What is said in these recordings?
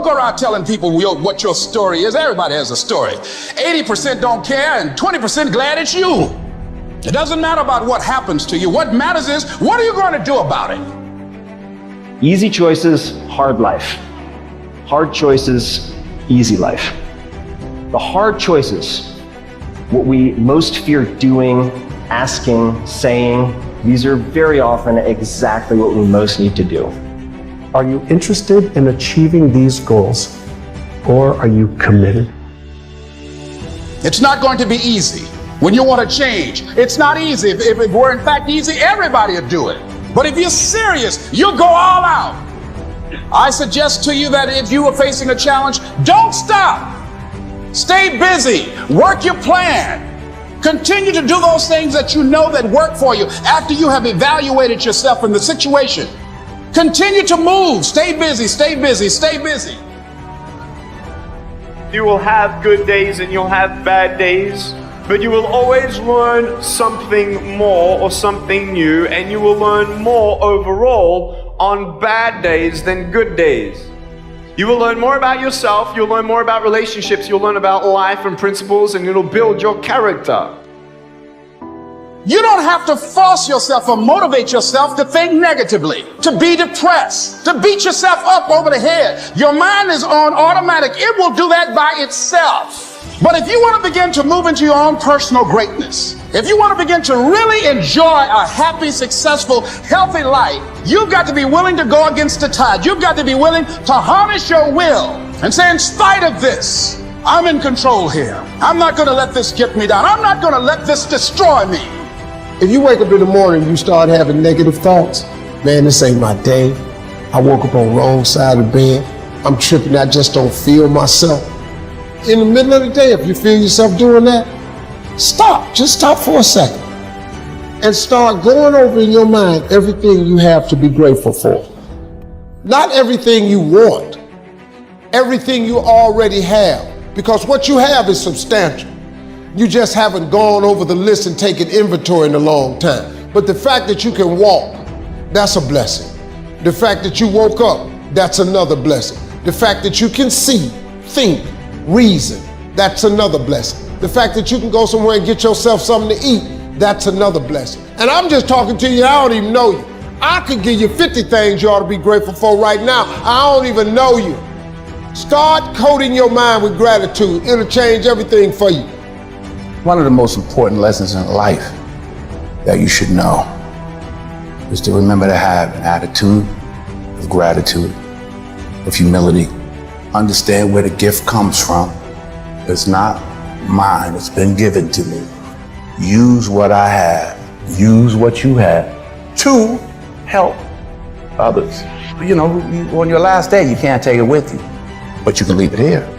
go around telling people what your story is. Everybody has a story. 80% don't care and 20% glad it's you. It doesn't matter about what happens to you. What matters is, what are you going to do about it? Easy choices, hard life. Hard choices, easy life. The hard choices, what we most fear doing, asking, saying, these are very often exactly what we most need to do. Are you interested in achieving these goals, or are you committed? It's not going to be easy. When you want to change, it's not easy. If it were in fact easy, everybody would do it. But if you're serious, you'll go all out. I suggest to you that if you are facing a challenge, don't stop. Stay busy. Work your plan. Continue to do those things that you know that work for you after you have evaluated yourself in the situation. Continue to move. Stay busy, stay busy, stay busy. You will have good days and you'll have bad days, but you will always learn something more or something new, and you will learn more overall on bad days than good days. You will learn more about yourself, you'll learn more about relationships, you'll learn about life and principles, and it'll build your character. You don't have to force yourself or motivate yourself to think negatively, to be depressed, to beat yourself up over the head. Your mind is on automatic. It will do that by itself. But if you want to begin to move into your own personal greatness, if you want to begin to really enjoy a happy, successful, healthy life, you've got to be willing to go against the tide. You've got to be willing to harness your will and say, in spite of this, I'm in control here. I'm not going to let this get me down. I'm not going to let this destroy me. If you wake up in the morning and you start having negative thoughts, man, this ain't my day. I woke up on the wrong side of the bed. I'm tripping, I just don't feel myself. In the middle of the day, if you feel yourself doing that, stop. Just stop for a second and start going over in your mind everything you have to be grateful for. Not everything you want, everything you already have, because what you have is substantial. You just haven't gone over the list and taken inventory in a long time. But the fact that you can walk, that's a blessing. The fact that you woke up, that's another blessing. The fact that you can see, think, reason, that's another blessing. The fact that you can go somewhere and get yourself something to eat, that's another blessing. And I'm just talking to you, I don't even know you. I could give you 50 things you ought to be grateful for right now. I don't even know you. Start coating your mind with gratitude. It'll change everything for you. One of the most important lessons in life that you should know is to remember to have an attitude of gratitude, of humility. Understand where the gift comes from. It's not mine, it's been given to me. Use what I have, use what you have to help others. You know, on your last day, you can't take it with you, but you can leave it here.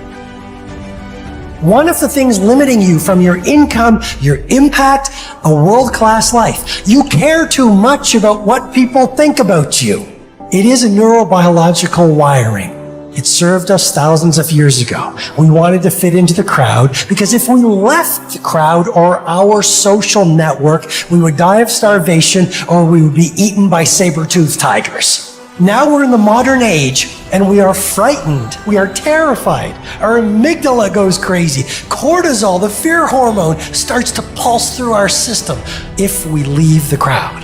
One of the things limiting you from your income, your impact, a world-class life. You care too much about what people think about you. It is a neurobiological wiring. It served us thousands of years ago. We wanted to fit into the crowd because if we left the crowd or our social network, we would die of starvation or we would be eaten by saber-toothed tigers. Now we're in the modern age and we are frightened. We are terrified. Our amygdala goes crazy. Cortisol, the fear hormone, starts to pulse through our system if we leave the crowd.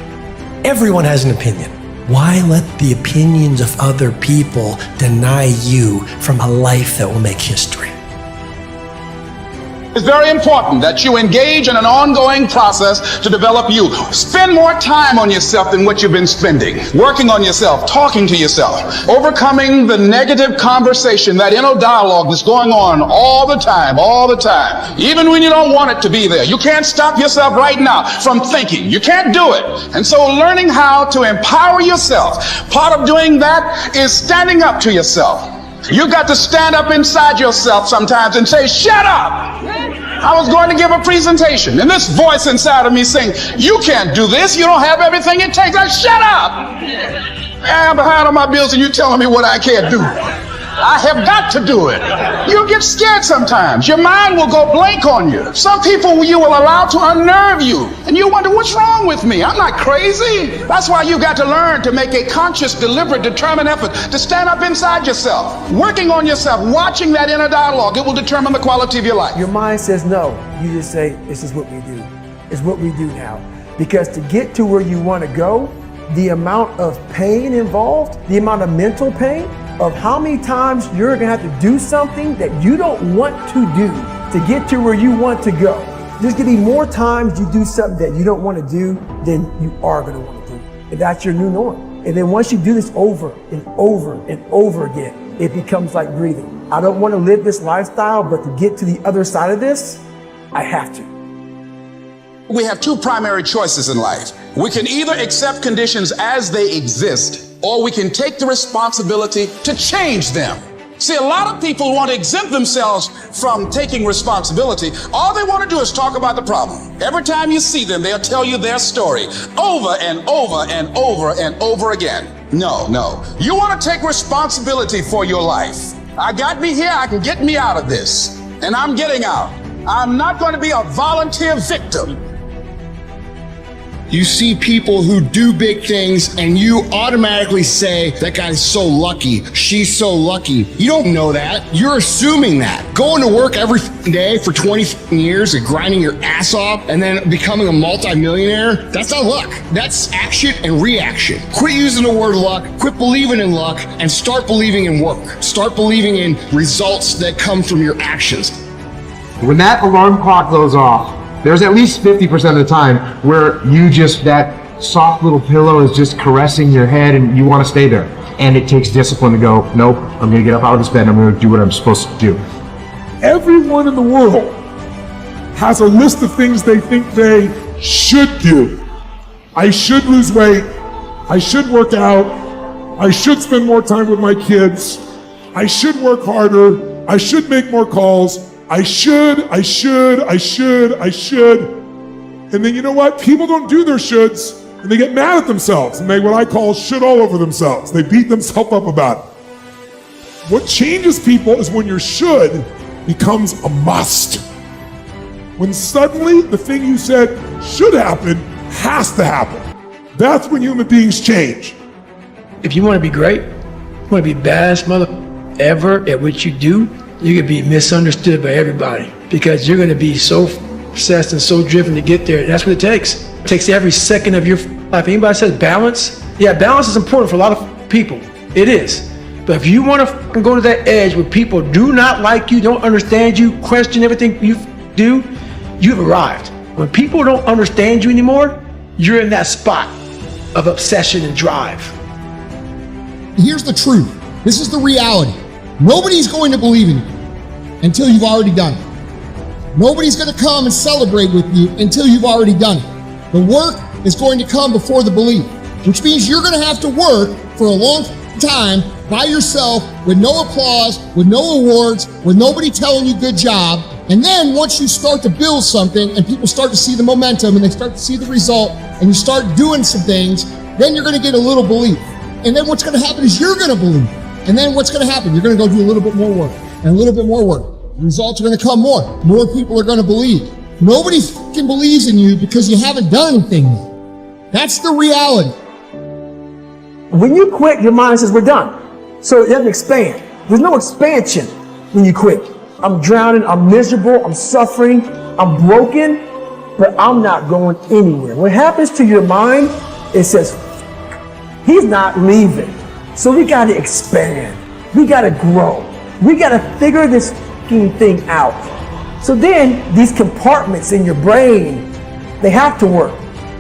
Everyone has an opinion. Why let the opinions of other people deny you from a life that will make history? It's very important that you engage in an ongoing process to develop you. Spend more time on yourself than what you've been spending. Working on yourself, talking to yourself, overcoming the negative conversation, that inner dialogue that's going on all the time, even when you don't want it to be there. You can't stop yourself right now from thinking. You can't do it. And so learning how to empower yourself, part of doing that is standing up to yourself. You got to stand up inside yourself sometimes and say, shut up. I was going to give a presentation and this voice inside of me saying, you can't do this. You don't have everything it takes. Shut up. I'm behind on my bills and you're telling me what I can't do. I have got to do it. You'll get scared sometimes. Your mind will go blank on you. Some people you will allow to unnerve you, and you wonder, what's wrong with me? I'm not crazy. That's why you've got to learn to make a conscious, deliberate, determined effort to stand up inside yourself, working on yourself, watching that inner dialogue. It will determine the quality of your life. Your mind says no. You just say, this is what we do. It's what we do now. Because to get to where you want to go, the amount of pain involved, the amount of mental pain, of how many times you're gonna have to do something that you don't want to do to get to where you want to go. There's gonna be more times you do something that you don't want to do than you are gonna want to do. And that's your new norm. And then once you do this over and over and over again, it becomes like breathing. I don't want to live this lifestyle, but to get to the other side of this, I have to. We have two primary choices in life. We can either accept conditions as they exist, or we can take the responsibility to change them. See, a lot of people want to exempt themselves from taking responsibility. All they want to do is talk about the problem. Every time you see them, they'll tell you their story over and over and over and over again. No. You want to take responsibility for your life. I got me here, I can get me out of this. And I'm getting out. I'm not going to be a volunteer victim. You see people who do big things and you automatically say, that guy's so lucky, she's so lucky. You don't know that. You're assuming that. Going to work every day for 20 years and grinding your ass off and then becoming a multimillionaire, that's not luck. That's action and reaction. Quit using the word luck, quit believing in luck, and start believing in work. Start believing in results that come from your actions. When that alarm clock goes off, there's at least 50% of the time where that soft little pillow is just caressing your head and you want to stay there. And it takes discipline to go, nope, I'm going to get up out of this bed and I'm going to do what I'm supposed to do. Everyone in the world has a list of things they think they should do. I should lose weight. I should work out. I should spend more time with my kids. I should work harder. I should make more calls. I should. And then you know what? People don't do their shoulds and they get mad at themselves and they what I call should all over themselves. They beat themselves up about it. What changes people is when your should becomes a must. When suddenly the thing you said should happen has to happen. That's when human beings change. If you want to be great, you want to be baddest mother ever at what you do, you're going to be misunderstood by everybody because you're going to be so obsessed and so driven to get there. That's what it takes. It takes every second of your life. Anybody says balance? Yeah, balance is important for a lot of people. It is. But if you want to go to that edge where people do not like you, don't understand you, question everything you do, you've arrived. When people don't understand you anymore, you're in that spot of obsession and drive. Here's the truth. This is the reality. Nobody's going to believe in you until you've already done it. Nobody's going to come and celebrate with you until you've already done it. The work is going to come before the belief, which means you're going to have to work for a long time by yourself with no applause, with no awards, with nobody telling you good job. And then once you start to build something and people start to see the momentum and they start to see the result and you start doing some things, then you're going to get a little belief. And then what's going to happen is you're going to believe. And then what's going to happen? You're going to go do a little bit more work and a little bit more work. The results are going to come more. More people are going to believe. Nobody fucking believes in you because you haven't done anything yet. That's the reality. When you quit, your mind says we're done. So it doesn't expand. There's no expansion when you quit. I'm drowning, I'm miserable, I'm suffering, I'm broken, but I'm not going anywhere. What happens to your mind, it says, he's not leaving. So we got to expand. We got to grow. We got to figure this thing out. So then these compartments in your brain, they have to work.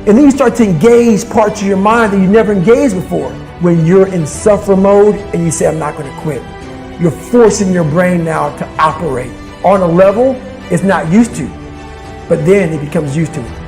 And then you start to engage parts of your mind that you never engaged before. When you're in suffer mode and you say, I'm not going to quit. You're forcing your brain now to operate on a level it's not used to. But then it becomes used to it.